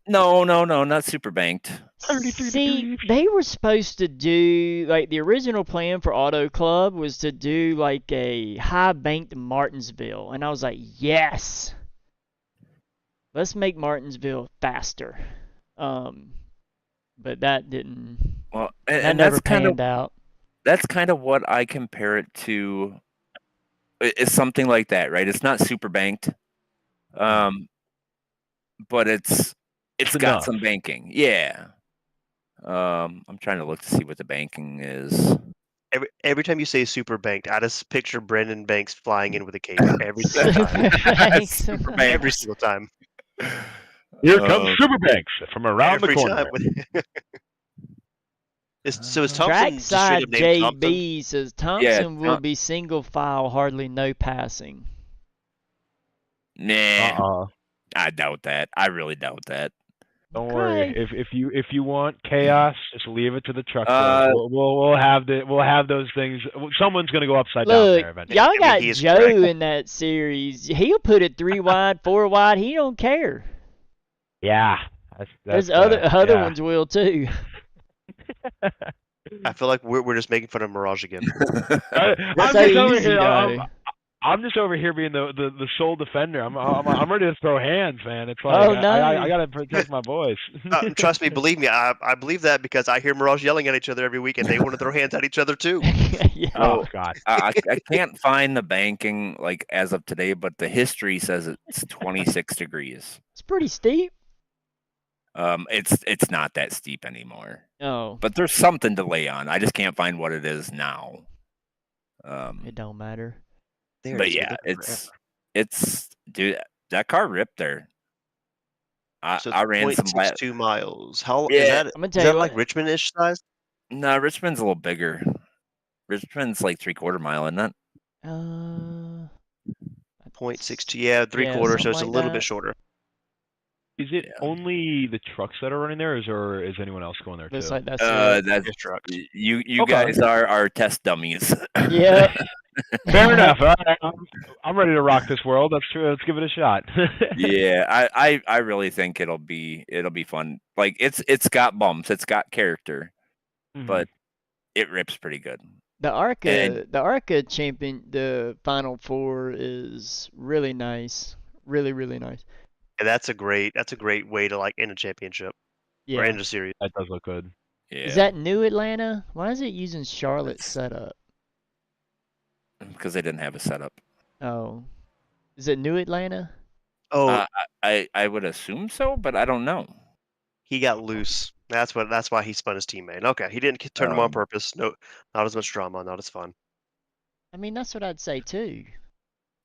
No, not super banked. 33 See, degrees. they were supposed to do like the original plan for Auto Club was to do like a high banked Martinsville, and I was like, yes, let's make Martinsville faster. But that didn't. Well, That and never that's kind of panned out. that's kind of what I compare it to. It's something like that, right? It's not super banked, but it's got enough. some banking. Yeah. I'm trying to look to see what the banking is. Every time you say super banked, I just picture Brandon Banks flying in with a cape every single time. Super banked. Super Every banks. single time. Here comes Superbanks from around the Every corner. time. So is Thompson just straight Trackside up named Thompson? JB says Thompson will Tom- be single file, hardly no passing. Nah, I doubt that. I really doubt that. Don't worry. Okay. If you want chaos, just leave it to the truck. Uh, We'll have those things. Someone's gonna go upside down Look, there eventually. y'all I mean, got he is Joe correct. in that series. He'll put it 3 wide, 4 wide. He don't care. Yeah. There's other ones will too. I feel like we're just making fun of Mirage again. That's so easy though. I'm just over here being the sole defender. I'm ready to throw hands, man. It's like Oh, no. I gotta protect my boys. Trust me, believe me, I believe that because I hear Mirage yelling at each other every week, and they want to throw hands at each other too. Yeah. Oh God. I can't find the banking like as of today, but the history says it's 26 degrees. It's pretty steep. It's not that steep anymore, Oh, but there's something to lay on. I just can't find what it is now. it don't matter. There But it is, yeah, been there forever. it's dude, that car ripped there. So I ran some 0.62 miles. How Yeah. is that? I'm gonna Is tell that you like what. Richmond-ish size? No, Richmond's a little bigger. Richmond's like 3/4 mile, isn't it? 0.62, yeah, 3/4, so something it's a like little that. bit shorter. Is it Yeah. only the trucks that are running there, or is anyone else going there Looks too? like that's That's Just trucks. you Okay. guys are test dummies. Yep. Fair enough. All right. I'm ready to rock this world. That's true. Let's give it a shot. Yeah, I really think it'll be fun. Like it's got bumps, it's got character, but it rips pretty good. The And- ARCA champion, the Final Four is really nice. Really, really nice. And that's a great way to like end a championship or Yeah. end a series. That does look good. Yeah, Is that New Atlanta? Why is it using Charlotte's That's- setup? because they didn't have a setup. Oh. Is it New Atlanta? Oh, I would assume so, but I don't know. he got loose. That's why he spun his teammate. Okay, he didn't turn him on purpose. No, not as much drama, not as fun. I mean, that's what I'd say too.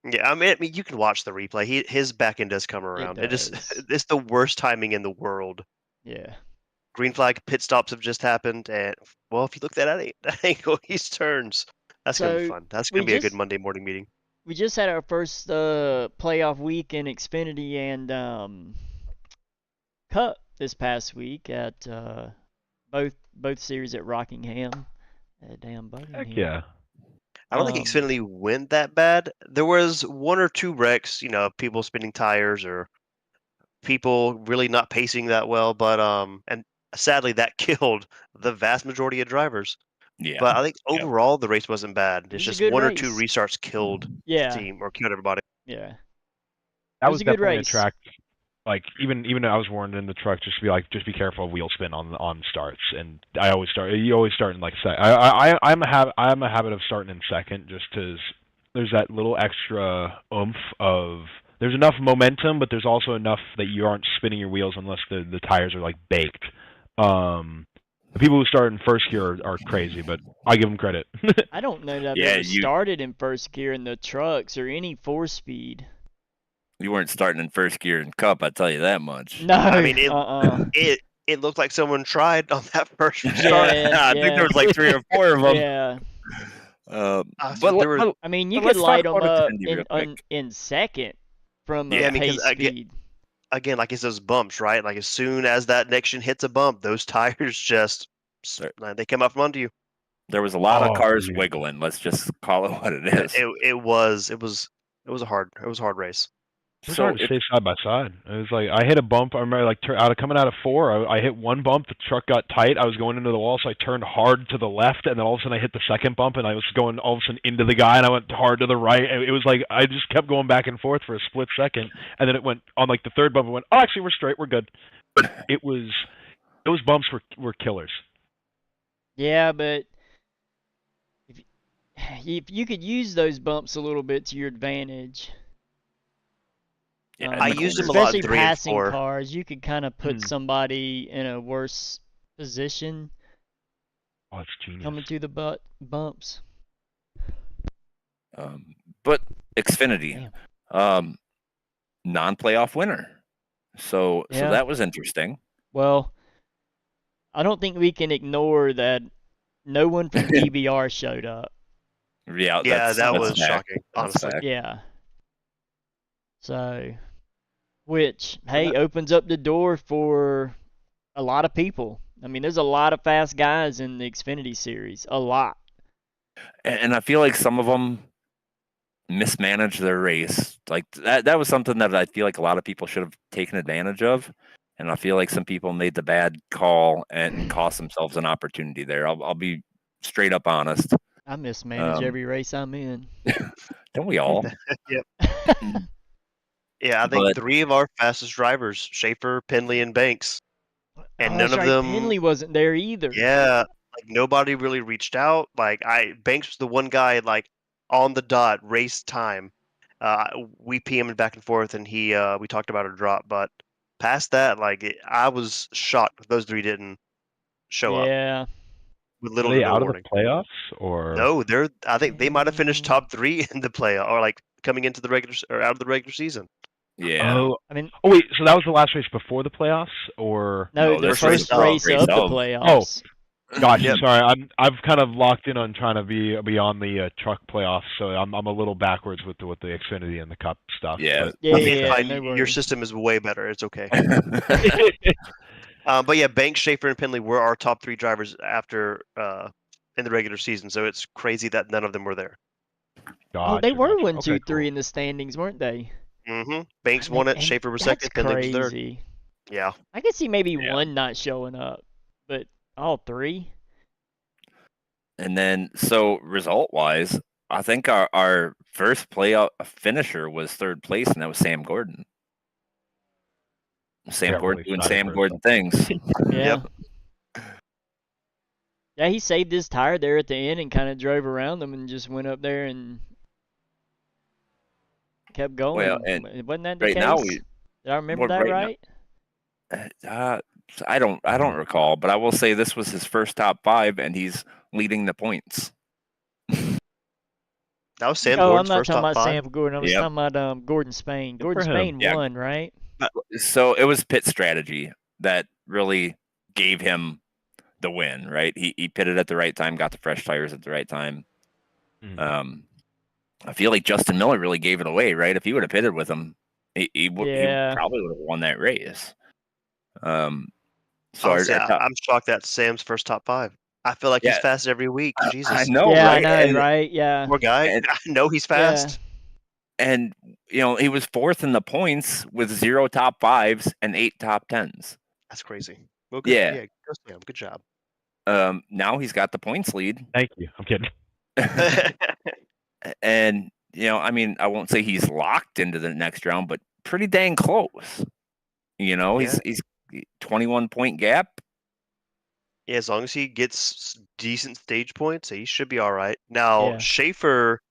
Yeah, I mean you can watch the replay. His back end does come around. It just does. it's the worst timing in the world. Yeah. Green flag pit stops have just happened, and well, if you look that angle, he turns. That's gonna be So, fun. That's we gonna be a good just- Monday morning meeting. We just had our first playoff week in Xfinity and Cup this past week at both series at Rockingham. Damn Buckingham. Heck yeah. I don't think Xfinity went that bad. There was 1 or 2 wrecks, people spinning tires or people really not pacing that well, but and sadly that killed the vast majority of drivers. Yeah, But I think overall the race wasn't bad. It's was a just good 1 or 2 race. restarts killed the Yeah. team or killed everybody. Yeah. That was was a good definitely race. a track. Like even I was warned in the truck just be careful of wheel spin on starts, and you always start in like I'm a habit of starting in second just because there's that little extra oomph of there's enough momentum, but there's also enough that you aren't spinning your wheels unless the tires are like baked. The people who start in first gear are crazy, but I give them credit. I don't know that I've Yeah, ever you- started in first gear in the trucks or any 4-speed. You weren't starting in first gear in Cup, I tell you that much. No, I mean, it looked like someone tried on that first start. Yeah, I think yeah. there was like 3 or 4 of them. Yeah. So But there were- I mean, you But could let's light talk them about up Xfinity real quick. in second from Yeah, a because pace again- speed. Again, like it's those bumps, right? Like as soon as that next hits a bump, those tires just they come out from under you. there was a lot of Oh, cars dude. wiggling. Let's just call it what it is. It was a hard race. It was So hard to stay side by side. It was like I hit a bump. I remember like coming out of 4, I hit one bump. The truck got tight. I was going into the wall, so I turned hard to the left, and then all of a sudden I hit the second bump, and I was going all of a sudden into the guy, and I went hard to the right. And it was like I just kept going back and forth for a split second, and then it went on like the third bump. It went, oh, actually we're straight, we're good. It was those bumps were killers. Yeah, but if you could use those bumps a little bit to your advantage. Yeah, I used them a lot in especially 3 and passing 4. cars. You could kind of put somebody in a worse position Oh, it's genius. coming to the bumps. But Xfinity, non-playoff winner. So Yeah. that was interesting. Well, I don't think we can ignore that no one from DBR showed up. Yeah, Yeah, that was fact. shocking, That's honestly. fact. Yeah. So, which, hey, opens up the door for a lot of people. I mean, there's a lot of fast guys in the Xfinity Series. A lot. And I feel like some of them mismanaged their race. Like that was something that I feel like a lot of people should have taken advantage of. And I feel like some people made the bad call and cost themselves an opportunity there. I'll be straight up honest. I mismanage every race I'm in. Don't we all? Yeah, I think But- 3 of our fastest drivers, Schaefer, Penley, and Banks. And Oh, none that's of right, them Penley wasn't there either. Yeah, like nobody really reached out. Like Banks was the one guy like on the dot, race time. We PM'd back and forth, and we talked about a drop, but past that, I was shocked those 3 didn't show up Yeah. with Are little they to no out of warning. the playoffs or No, I think they might have finished top 3 in the playoff, or like coming into the regular or out of the regular season. Yeah. Oh, I mean, oh wait, so that was the last race before the playoffs, or no, No, the this first race race of- of the playoffs. Gotcha. Yep. Sorry, I've kind of locked in on trying to be on the truck playoffs, so I'm a little backwards with the Xfinity and the Cup stuff. Yeah. but- Yeah, It's yeah, fine. no Your worries. system is way better. It's okay. But yeah, Banks, Schaefer, and Penley were our top 3 drivers after in the regular season. So it's crazy that none of them were there. Oh, they Gotcha, were gotcha. 1, 2, Okay, 3 cool. in the standings, weren't they? Banks I mean, won it. and Schaefer was that's second. Penley was third. crazy. Yeah. I could see maybe Yeah. 1 not showing up, but all 3. And then, so result-wise, I think our first playoff finisher was 3rd place, and that was Sam Gordon. Sam got Gordon really doing excited Sam for a Gordon things. Yeah. Yeah, he saved his tire there at the end and kind of drove around them and just went up there and kept going. Well, and wasn't that the right case? now Did I remember well, that right now- I don't recall, but I will say this was his first top 5, and he's leading the points. That was Sam Oh, I'm Gordon's not first talking top about 5. Sam Gordon. I was Yep. talking about Gordon Spain. Good Gordon for him. Spain Yeah. won, right? So it was pit strategy that really gave him the win, right? He pitted at the right time, got the fresh tires at the right time. Mhm. I feel like Justin Miller really gave it away, right? If he would have pitted with him, he Yeah. probably would have won that race. So Honestly, I'm shocked that's Sam's first top 5. I feel like he's Yeah. fast every week. Jesus. I know, yeah, right? I know, right? Yeah. Poor guy. and- I know he's fast. And he was 4th in the points with 0 top 5s and 8 top 10s. That's crazy. Well, good. Yeah. Yeah. Go Sam. Good job. Now he's got the points lead. Thank you. I'm kidding. And I mean, I won't say he's locked into the next round, but pretty dang close. He's 21 point gap. Yeah, as long as he gets decent stage points, he should be all right. Now, Yeah. Schaefer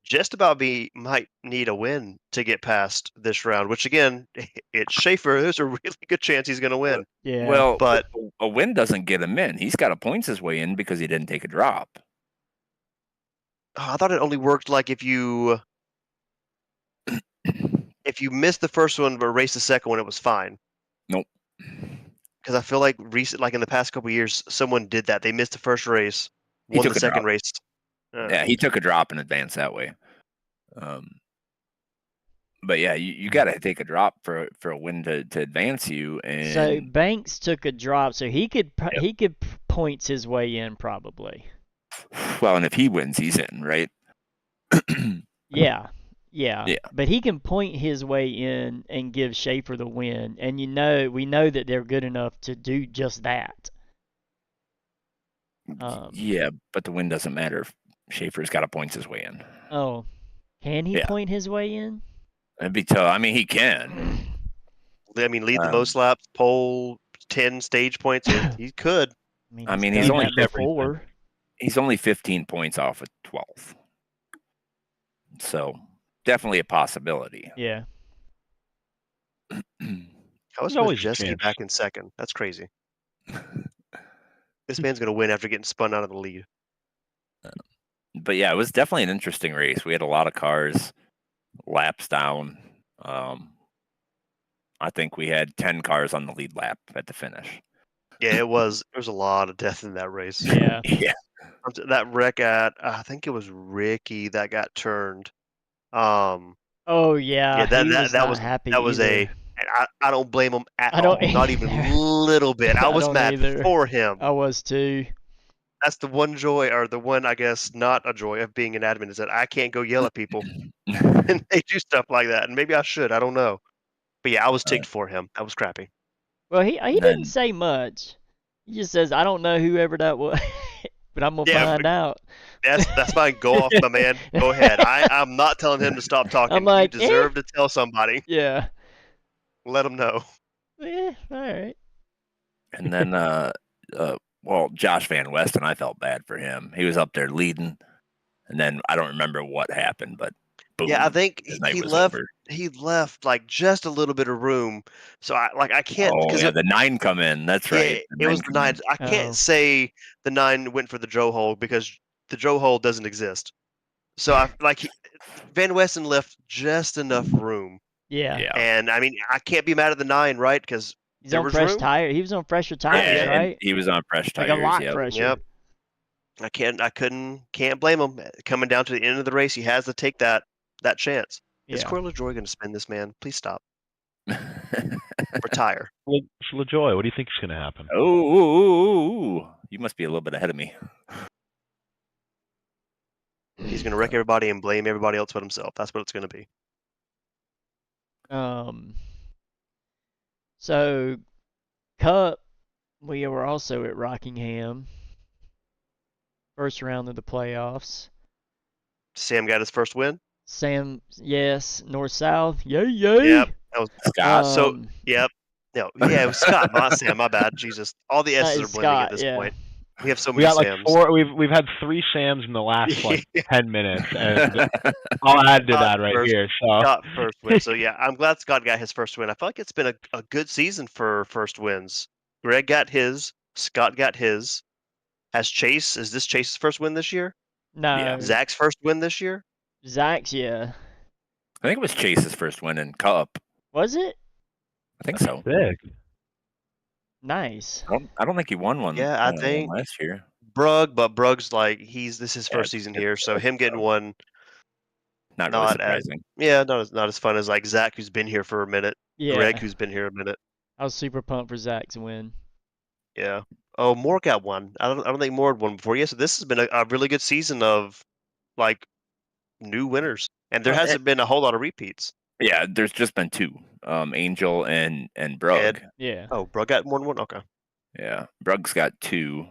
just about might need a win to get past this round. Which again, it's Schaefer. There's a really good chance he's going to win. Yeah. Well, But a win doesn't get him in. He's got to points his way in because he didn't take a drop. I thought it only worked like if you missed the first one but raced the second one, it was fine. Nope. Because I feel like in the past couple of years, someone did that. They missed the first race, won the second race. Yeah, he took a drop in advance that way. But yeah, you got to take a drop for a win to advance you. And So Banks took a drop, so he could points his way in probably. Well, and if he wins, he's in, right? Yeah. Yeah. But he can point his way in and give Schaefer the win, and we know that they're good enough to do just that. Yeah, but the win doesn't matter if Schaefer's got to points his way in. Oh, can he point his way in? That'd be tough. I mean, he can. I mean, lead the most laps, pole 10 stage points. He could. I mean, he's only before. He's only 15 points off of 12th. So definitely a possibility. Yeah. How is Majeski back in second? That's crazy. This man's going to win after getting spun out of the lead. But yeah, it was definitely an interesting race. We had a lot of cars, laps down. I think we had 10 cars on the lead lap at the finish. Yeah, it was. There was a lot of death in that race. Yeah. Yeah. That wreck I think it was Ricky that got turned. Oh yeah. That was happy. That was either. I don't blame him at all. Not even a little bit. I was mad for him. I was too. That's the one joy, or the one, I guess, not a joy of being an admin, is that I can't go yell at people and they do stuff like that. And maybe I should. I don't know. But yeah, I was ticked for him. That was crappy. Well, he didn't say much. He just says, "I don't know whoever that was, but I'm gonna find out." That's fine. Go off, my man. Go ahead. I'm not telling him to stop talking. I'm like, you deserve to tell somebody. Yeah. Let him know. Yeah. All right. And then, well, Josh Van West, and I felt bad for him. He was up there leading, and then I don't remember what happened, but boom, yeah, I think he left. Over. He left like just a little bit of room, so I can't. Oh yeah, the 9 come in. That's right. It was the 9. I can't say the 9 went for the Joe hole because the Joe hole doesn't exist. So Van Westen left just enough room. Yeah. And I mean, I can't be mad at the 9, right? Because he's on fresh tires. He was on fresher tires, right? He was on fresh tires. Like a lot fresher. Yep. Can't blame him. Coming down to the end of the race, he has to take that chance. Is Corey LaJoy going to spin this man? Please stop. Retire. LaJoy, what do you think is going to happen? Oh, you must be a little bit ahead of me. He's going to wreck everybody and blame everybody else but himself. That's what it's going to be. So, Cup, we were also at Rockingham. First round of the playoffs. Sam got his first win? Sam, yes. North-South. Yay. Yep. That was Scott. Yep. No, yeah, it was Scott, not Sam. My bad. Jesus. All the S's are blending at this point. We have so many Sams. We've had 3 Sams in the last 10 minutes, and I'll add to that here. So Scott first win. So yeah, I'm glad Scott got his first win. I feel like it's been a good season for first wins. Greg got his. Scott got his. Is this Chase's first win this year? No. Yeah. Zach's first win this year? Zach's, yeah. I think it was Chase's first win in Cup. Was it? I think so. Big. Nice. I don't think he won one. Yeah, I think last year. Brug's this is his first season here, so him getting one. Not really surprising. Not as fun as like Zach, who's been here for a minute. Yeah. Greg, who's been here a minute. I was super pumped for Zach to win. Yeah. Oh, Moore got one. I don't think Moore had won before. Yeah, so this has been a really good season of like new winners, and there hasn't been a whole lot of repeats. Yeah, there's just been 2, Angel and Brug. Ed. Yeah. Oh, Brug got more than one. Okay. Yeah, Brug's got 2.